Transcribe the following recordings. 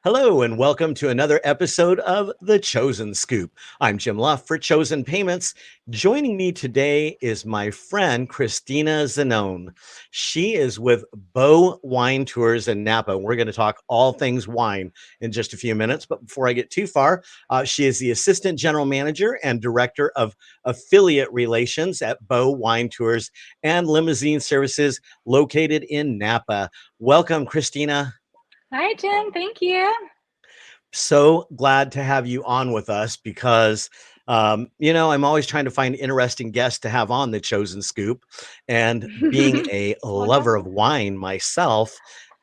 Hello, and welcome to another episode of The Chosen Scoop. I'm Jim Luff for Chosen Payments. Joining me today is my friend, Christina Zanone. She is with Beau Wine Tours in Napa. We're going to talk all things wine in just a few minutes. But before I get too far, she is the Assistant General Manager and Director of Affiliate Relations at Beau Wine Tours and Limousine Services located in Napa. Welcome, Christina. Hi, Jen. Thank you. So glad to have you on with us because I'm always trying to find interesting guests to have on the Chosen Scoop. And being a lover of Wonderful. wine myself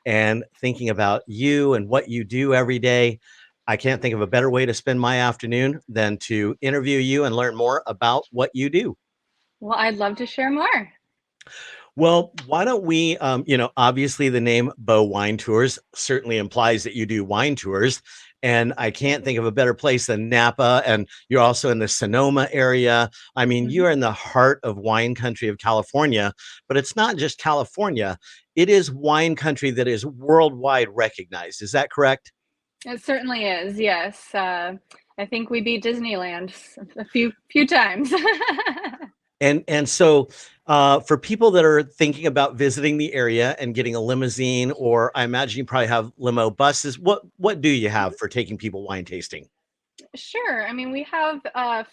and thinking about you and what you do every day, I can't think of a better way to spend my afternoon than to interview you and learn more about what you do. Well, I'd love to share more. Well, why don't we, obviously the name Beau Wine Tours certainly implies that you do wine tours. And I can't think of a better place than Napa. And you're also in the Sonoma area. I mean, Mhm. you're in the heart of wine country of California, but it's not just California. It is wine country that is worldwide recognized. Is that correct? It certainly is. Yes. I think we beat Disneyland a few times. And so for people that are thinking about visiting the area and getting a limousine, or I imagine you probably have limo buses, what do you have for taking people wine tasting? Sure. I mean, we have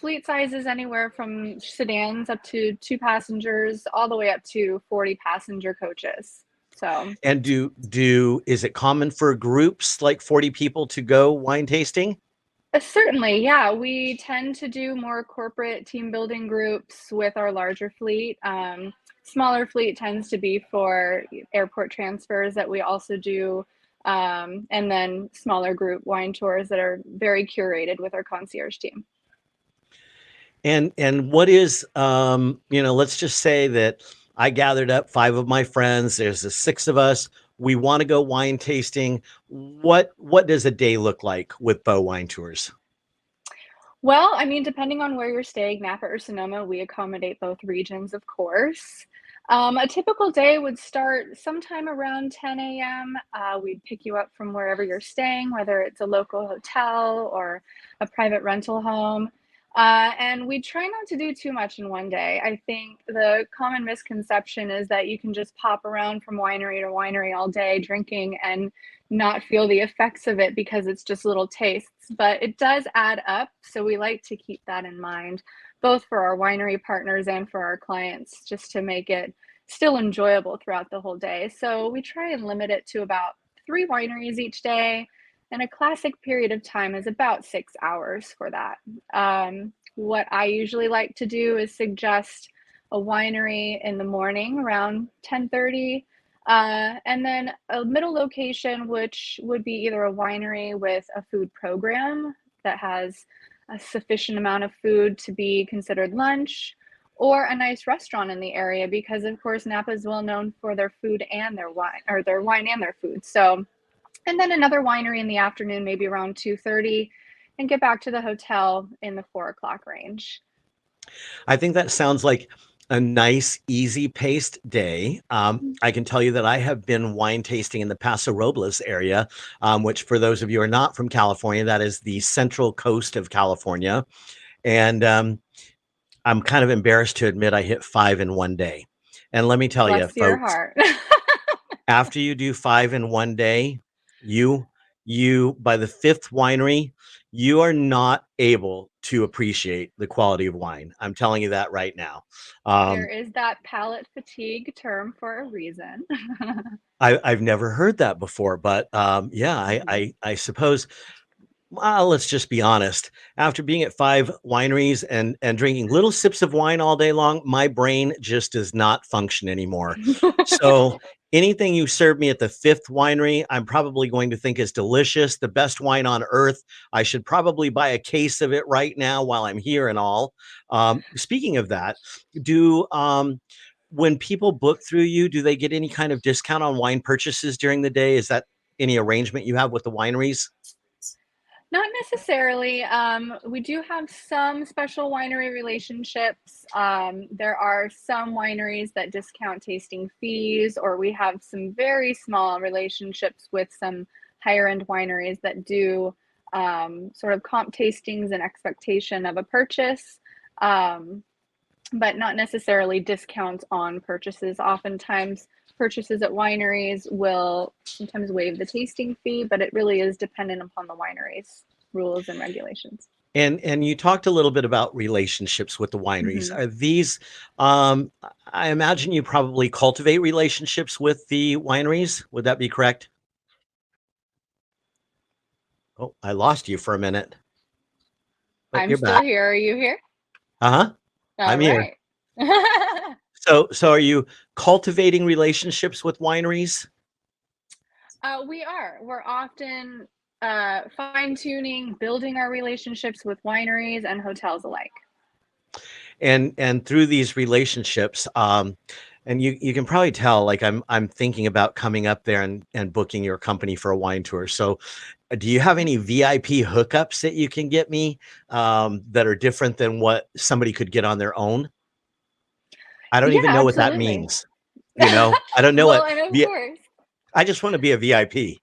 fleet sizes anywhere from sedans up to two passengers, all the way up to 40 passenger coaches. So, And do is it common for groups like 40 people to go wine tasting? certainly, yeah. We tend to do more corporate team building groups with our larger fleet. Smaller fleet tends to be for airport transfers that we also do, and then smaller group wine tours that are very curated with our concierge team. And what is let's just say that I gathered up five of my friends, there's the six of us, we want to go wine tasting. What does a day look like with Bow Wine Tours? Well, I mean, depending on where you're staying, Napa or Sonoma, we accommodate both regions, of course. A typical day would start sometime around 10 a.m. We'd pick you up from wherever you're staying, whether it's a local hotel or a private rental home. And we try not to do too much in one day. I think the common misconception is that you can just pop around from winery to winery all day drinking and not feel the effects of it because it's just little tastes, but it does add up. So we like to keep that in mind, both for our winery partners and for our clients, just to make it still enjoyable throughout the whole day. So we try and limit it to about three wineries each day. And a classic period of time is about 6 hours for that. What I usually like to do is suggest a winery in the morning around 10:30, and then a middle location, which would be either a winery with a food program that has a sufficient amount of food to be considered lunch, or a nice restaurant in the area, because of course Napa is well known for their food and their wine, or their wine and their food. So, and then another winery in the afternoon, maybe around 2:30, and get back to the hotel in the 4 o'clock range. I think that sounds like a nice, easy paced day. I can tell you that I have been wine tasting in the Paso Robles area, which, for those of you who are not from California, that is the central coast of California. And I'm kind of embarrassed to admit I hit five in one day. And let me tell you, Bless your folks, heart. after you do five in one day, you you by the fifth winery, you are not able to appreciate the quality of wine. I'm telling you that right now. There Um, is that palate fatigue term for a reason. I've never heard that before, but yeah, Mhm. I suppose. Well, let's just be honest. After being at five wineries and drinking little sips of wine all day long, my brain just does not function anymore. So anything you serve me at the fifth winery, I'm probably going to think is delicious, the best wine on earth. I should probably buy a case of it right now while I'm here and all. Speaking of that, do when people book through you, do they get any kind of discount on wine purchases during the day? Is that any arrangement you have with the wineries? Not necessarily. We do have some special winery relationships. There are some wineries that discount tasting fees, or we have some very small relationships with some higher end wineries that do sort of comp tastings and expectation of a purchase, um, but not necessarily discounts on purchases. Oftentimes, purchases at wineries will sometimes waive the tasting fee, but it really is dependent upon the wineries' rules and regulations. And you talked a little bit about relationships with the wineries. Mm-hmm. Are these, um, I imagine you probably cultivate relationships with the wineries. Would that be correct? Oh, I lost you for a minute, but I'm you're still back. here. Are you here? Uh-huh. I'm All here. right. So are you cultivating relationships with wineries? We are. We're often fine tuning, building our relationships with wineries and hotels alike. And through these relationships, and you can probably tell, like I'm thinking about coming up there and booking your company for a wine tour. So, do you have any VIP hookups that you can get me that are different than what somebody could get on their own? I don't Yeah, even know what that absolutely. means. I don't know Well, what and of V. course. I just want to be a VIP.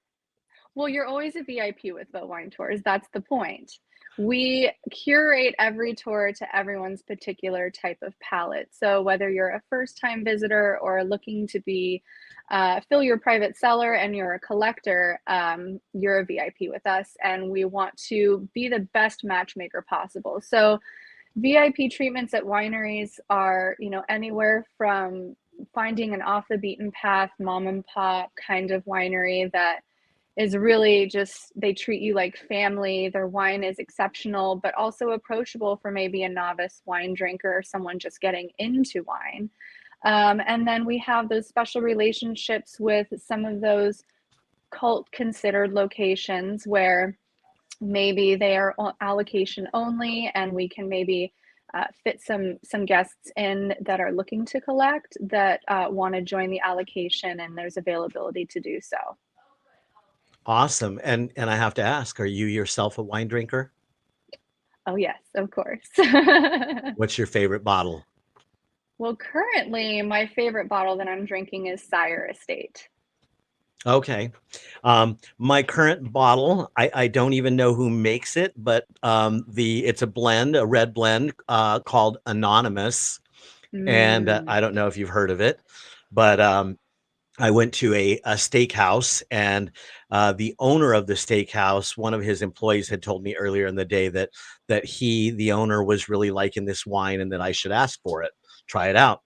Well, you're always a VIP with Beau Wine Tours. That's the point. We curate every tour to everyone's particular type of palate. So whether you're a first-time visitor or looking to be fill your private cellar and you're a collector, you're a VIP with us, and we want to be the best matchmaker possible. So VIP treatments at wineries are, anywhere from finding an off the beaten path mom and pop kind of winery that is really just they treat you like family. Their wine is exceptional, but also approachable for maybe a novice wine drinker or someone just getting into wine. And then we have those special relationships with some of those cult considered locations where maybe they are allocation only, and we can maybe fit some guests in that are looking to collect that want to join the allocation, and there's availability to do so. Awesome. And I have to ask, are you yourself a wine drinker? Oh, yes, of course. What's your favorite bottle? Well, currently, my favorite bottle that I'm drinking is Sire Estate. Okay. My current bottle, I don't even know who makes it, but it's a blend, a red blend called Anonymous. And Mm, I don't know if you've heard of it, but I went to a steakhouse, and the owner of the steakhouse, one of his employees had told me earlier in the day that the owner, was really liking this wine and that I should ask for it, try it out.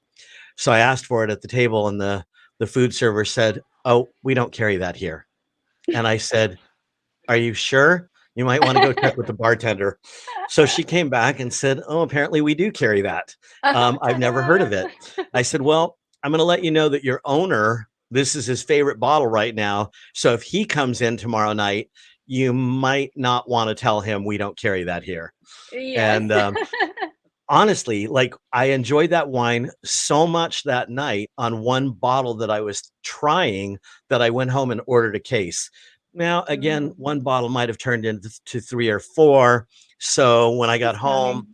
So I asked for it at the table, and the food server said, "Oh, we don't carry that here." And I said, "Are you sure? You might want to go check with the bartender." So she came back and said, "Oh, apparently we do carry that. I've never heard of it." I said, "Well, I'm going to let you know that your owner, this is his favorite bottle right now. So if he comes in tomorrow night, you might not want to tell him we don't carry that here." Yes. And honestly, like, I enjoyed that wine so much that night on one bottle that I was trying, that I went home and ordered a case. Now, again, one Mm, bottle might have turned into to 3 or 4. So when I got that's home, fine.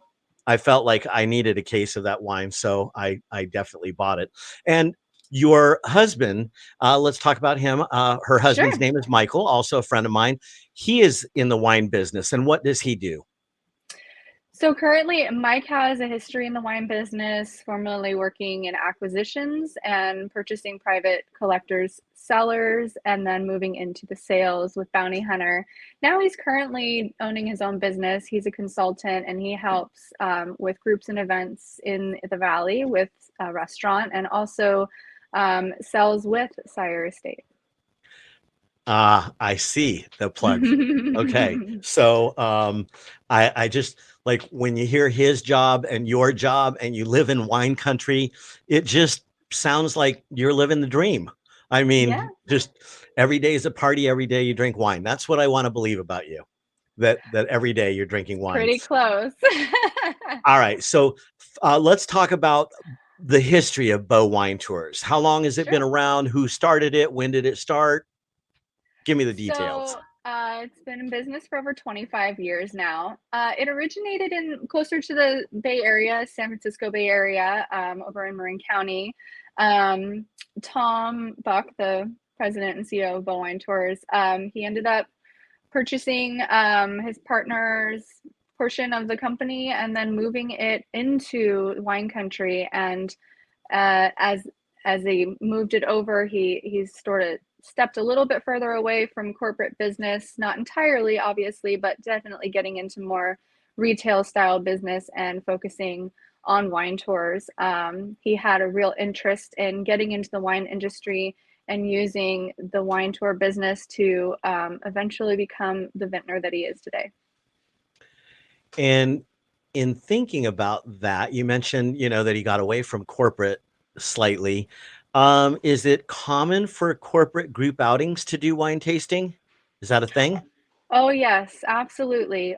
I felt like I needed a case of that wine, so I definitely bought it. And your husband, let's talk about him. Her husband's Sure. name is Michael, also a friend of mine. He is in the wine business, and what does he do? So currently, Mike has a history in the wine business, formerly working in acquisitions and purchasing private collectors' cellars, and then moving into the sales with Bounty Hunter. Now he's currently owning his own business. He's a consultant, and he helps with groups and events in the Valley with a restaurant, and also sells with Sire Estate. Ah, I see the plug. Okay. So, I just like when you hear his job and your job and you live in wine country, it just sounds like you're living the dream. I Yeah, mean, just every day is a party, every day you drink wine. That's what I want to believe about you. That every day you're drinking wine. pretty close. All right. So, let's talk about the history of Beau Wine Tours. How long has it been Sure. around? Who started it? When did it start? Give me the details. So it's been in business for over 25 years now. It originated in closer to the Bay Area, San Francisco Bay Area, over in Marin County. Um, Tom Buck, the president and CEO of Beau Wine Tours. He ended up purchasing his partner's portion of the company and then moving it into wine country. And as he moved it over, he's sort of stepped a little bit further away from corporate business, not entirely, obviously, but definitely getting into more retail style business and focusing on wine tours. He had a real interest in getting into the wine industry and using the wine tour business to eventually become the vintner that he is today. And in thinking about that, you mentioned, that he got away from corporate slightly. Is it common for corporate group outings to do wine tasting? Is that a thing? Oh yes, absolutely.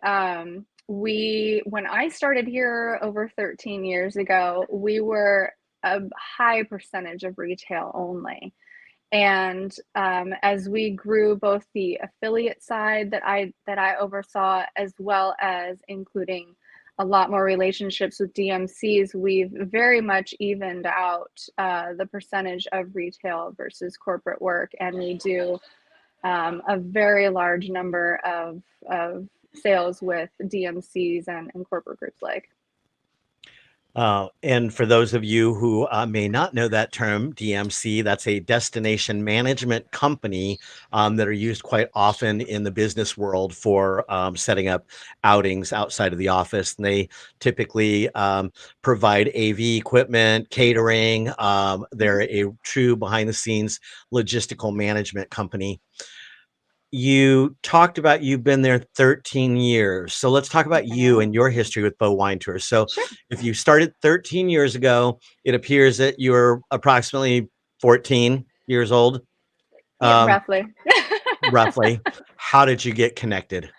When I started here over 13 years ago, we were a high percentage of retail only. And as we grew both the affiliate side that I oversaw, as well as including a lot more relationships with DMCs, we've very much evened out the percentage of retail versus corporate work, and we do a very large number of sales with DMCs and corporate groups like. And for those of you who may not know that term, DMC, that's a destination management company that are used quite often in the business world for setting up outings outside of the office. And they typically provide AV equipment, catering. They're a true behind the scenes logistical management company. You talked about you've been there 13 years. So let's talk about you and your history with Beau Wine Tours. So Sure. if you started 13 years ago, it appears that you're approximately 14 years old, Yeah, um, roughly. roughly. How did you get connected?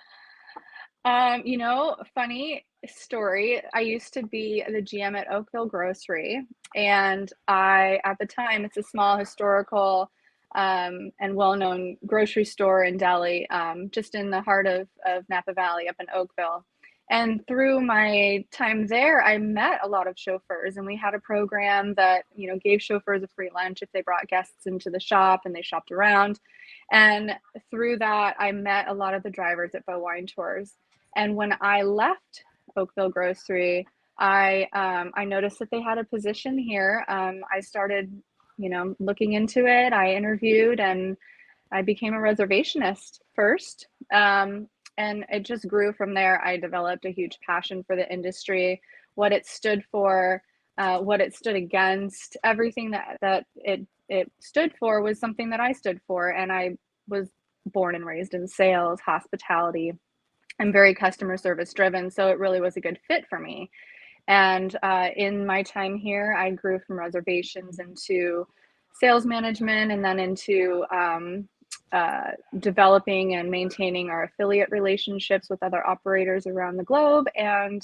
Funny story. I used to be the GM at Oakville Grocery, and at the time, it's a small historical and well-known grocery store in Delhi, just in the heart of Napa Valley up in Oakville. And through my time there, I met a lot of chauffeurs, and we had a program that, gave chauffeurs a free lunch if they brought guests into the shop and they shopped around. And through that, I met a lot of the drivers at Beau Wine Tours. And when I left Oakville Grocery, I noticed that they had a position here. I started, looking into it. I interviewed and I became a reservationist first. And it just grew from there. I developed a huge passion for the industry, what it stood for, what it stood against. Everything that it stood for was something that I stood for, and I was born and raised in sales, hospitality. I'm very customer service driven, so it really was a good fit for me. And in my time here, I grew from reservations into sales management and then into developing and maintaining our affiliate relationships with other operators around the globe, and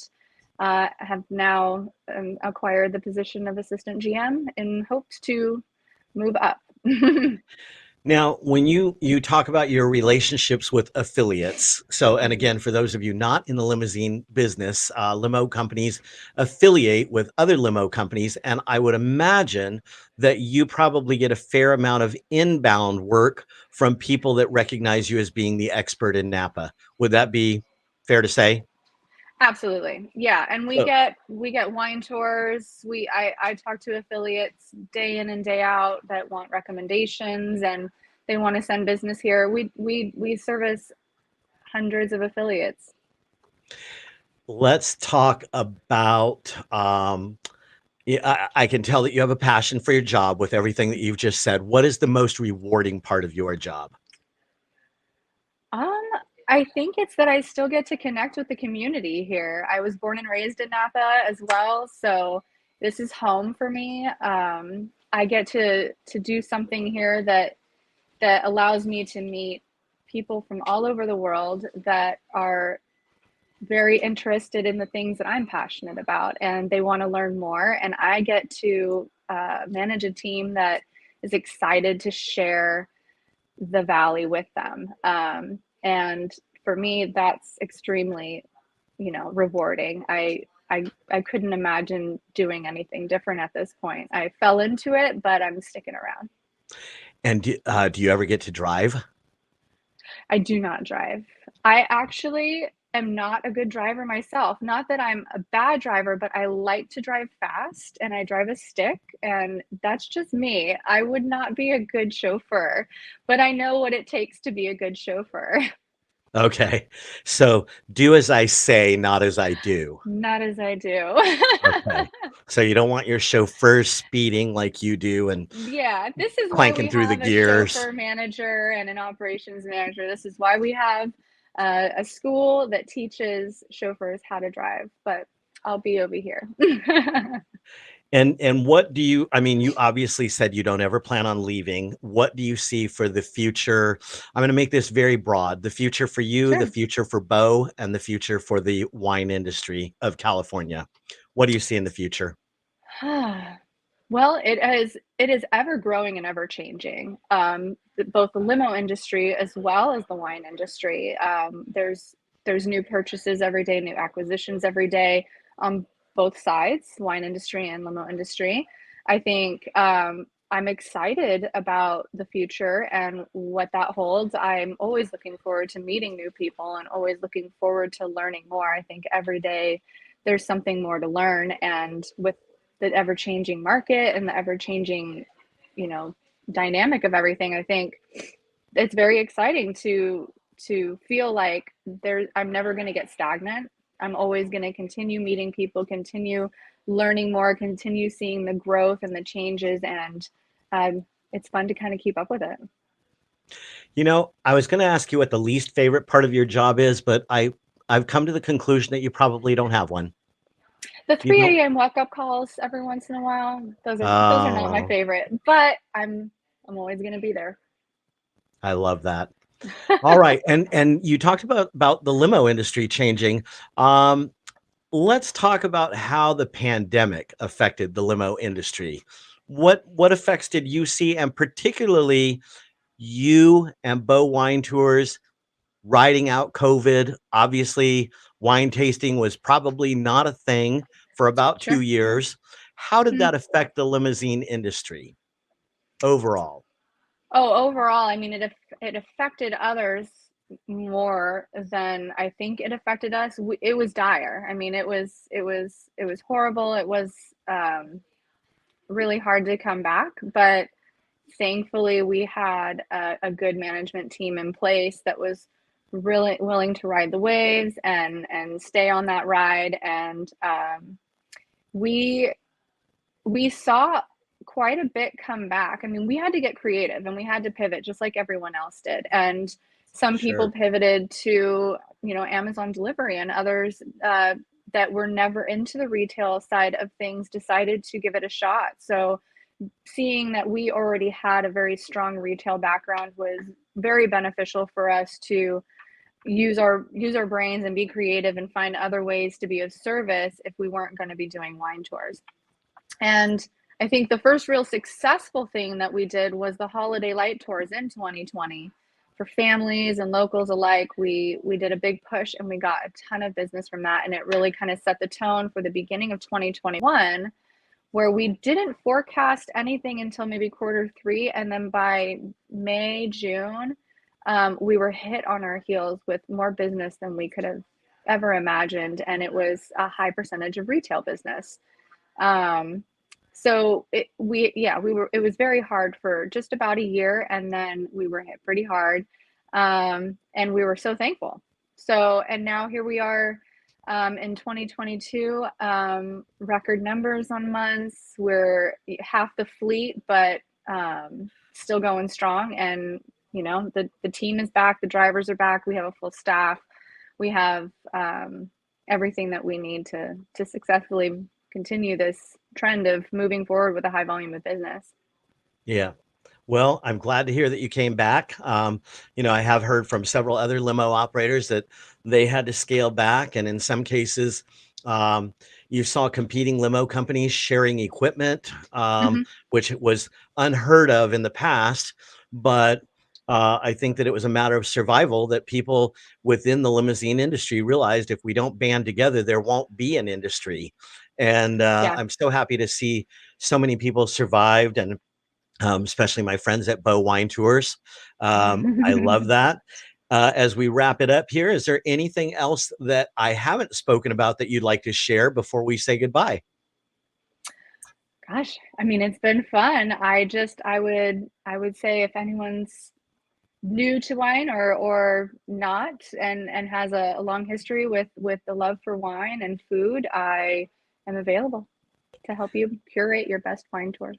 have now acquired the position of assistant GM in hopes to move up. Now, when you talk about your relationships with affiliates, so and Mhm. again, for those of you not in the limousine business, limo companies affiliate with other limo companies, and I would imagine that you probably get a fair amount of inbound work from people that recognize you as being the expert in Napa. Would that be fair to say? Absolutely. Yeah. And we So, get wine tours. I talk to affiliates day in and day out that want recommendations and they want to send business here. We service hundreds of affiliates. let's talk about yeah, I can tell that you have a passion for your job with everything that you've just said. What is the most rewarding part of your job? Um, I think it's that I still get to connect with the community here. I was born and raised in Napa as well, so this is home for me. I get to do something here that allows me to meet people from all over the world that are very interested in the things that I'm passionate about, and they want to learn more. And I get to manage a team that is excited to share the valley with them. And for me, that's extremely, rewarding. I couldn't imagine doing anything different at this point. I fell into it, but I'm sticking around. And do you ever get to drive? I do not drive. I actually am not a good driver myself. Not that I'm a bad driver, but I like to drive fast and I drive a stick, and that's just me. I would not be a good chauffeur, but I know what it takes to be a good chauffeur. Okay. So do as I say, not as I do. Not as I do. Okay. So you don't want your chauffeur speeding like you do and Yeah, this is why clanking we through the have a gears. chauffeur manager and an operations manager. This is why we have a school that teaches chauffeurs how to drive, but I'll be over here. And what do you I mean, you obviously said you don't ever plan on leaving. What do you see for the future? I'm going to make this very broad. The future for you, the Sure. future for Beau, and the future for the wine industry of California. What do you see in the future? Well, it is ever growing and ever changing. Both the limo industry as well as the wine industry. There's new purchases every day, new acquisitions every day on both sides, wine industry and limo industry. I think I'm excited about the future and what that holds. I'm always looking forward to meeting new people and always looking forward to learning more. I think every day there's something more to learn, and with the ever changing market and the ever changing, you know, dynamic of everything, I think it's very exciting to feel like I'm never going to get stagnant. I'm always going to continue meeting people, continue learning more, continue seeing the growth and the changes, and it's fun to kind of keep up with it. You know, I was going to ask you what the least favorite part of your job is, but I've come to the conclusion that you probably don't have one. The You don't. 3 a.m. wake up calls every once in a while, those are not my Oh, favorite, but I'm always going to be there. I love that. All right, and you talked about the limo industry changing. Um, let's talk about how the pandemic affected the limo industry. What effects did you see, and particularly you and Beau Wine Tours riding out COVID? Obviously, wine tasting was probably not a thing for about Sure. 2 years. How did Mhm. that affect the limousine industry overall? Oh, overall, I mean, it affected others more than I think it affected us. It was dire. I mean, it was horrible. It was really hard to come back, but thankfully we had a good management team in place that was really willing to ride the waves and stay on that ride. And we we saw quite a bit come back. I mean, we had to get creative and we had to pivot just like everyone else did. And some people Sure. pivoted to, Amazon delivery, and others that were never into the retail side of things decided to give it a shot. So, seeing that we already had a very strong retail background was very beneficial for us to use our brains and be creative and find other ways to be of service if we weren't going to be doing wine tours. And I think the first real successful thing that we did was the holiday light tours in 2020 for families and locals alike. We did a big push and we got a ton of business from that, and it really kind of set the tone for the beginning of 2021, where we didn't forecast anything until maybe quarter three, and then by May, June, we were hit on our heels with more business than we could have ever imagined, and it was a high percentage of retail business. Um, so it was very hard for just about a year, and then we were hit pretty hard, and we were so thankful. So, and now here we are, in 2022, record numbers on months. We're half the fleet, but still going strong. And the team is back, the drivers are back. We have a full staff. We have everything that we need to successfully continue this trend of moving forward with a high volume of business. Yeah. Well, I'm glad to hear that you came back. I have heard from several other limo operators that they had to scale back, and in some cases, um, you saw competing limo companies sharing equipment, Hmm. which was unheard of in the past. But I think that it was a matter of survival that people within the limousine industry realized if we don't band together, there won't be an industry. And Yeah. I'm so happy to see so many people survived and especially my friends at Beau Wine Tours. I love that. As we wrap it up here, is there anything else that I haven't spoken about that you'd like to share before we say goodbye? Gosh, I mean, it's been fun. I would say if anyone's new to wine or not and has a long history with the love for wine and food, I am available to help you curate your best wine tour.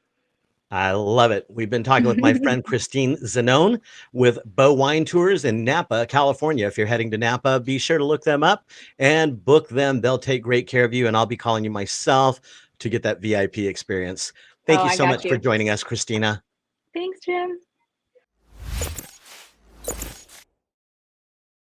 I love it. We've been talking with my friend Christine Zanone with Beau Wine Tours in Napa, California. If you're heading to Napa, be sure to look them up and book them. They'll take great care of you, and I'll be calling you myself to get that VIP experience. Oh, Thank you I so got much for you. joining us, Christina. Thanks, Jim.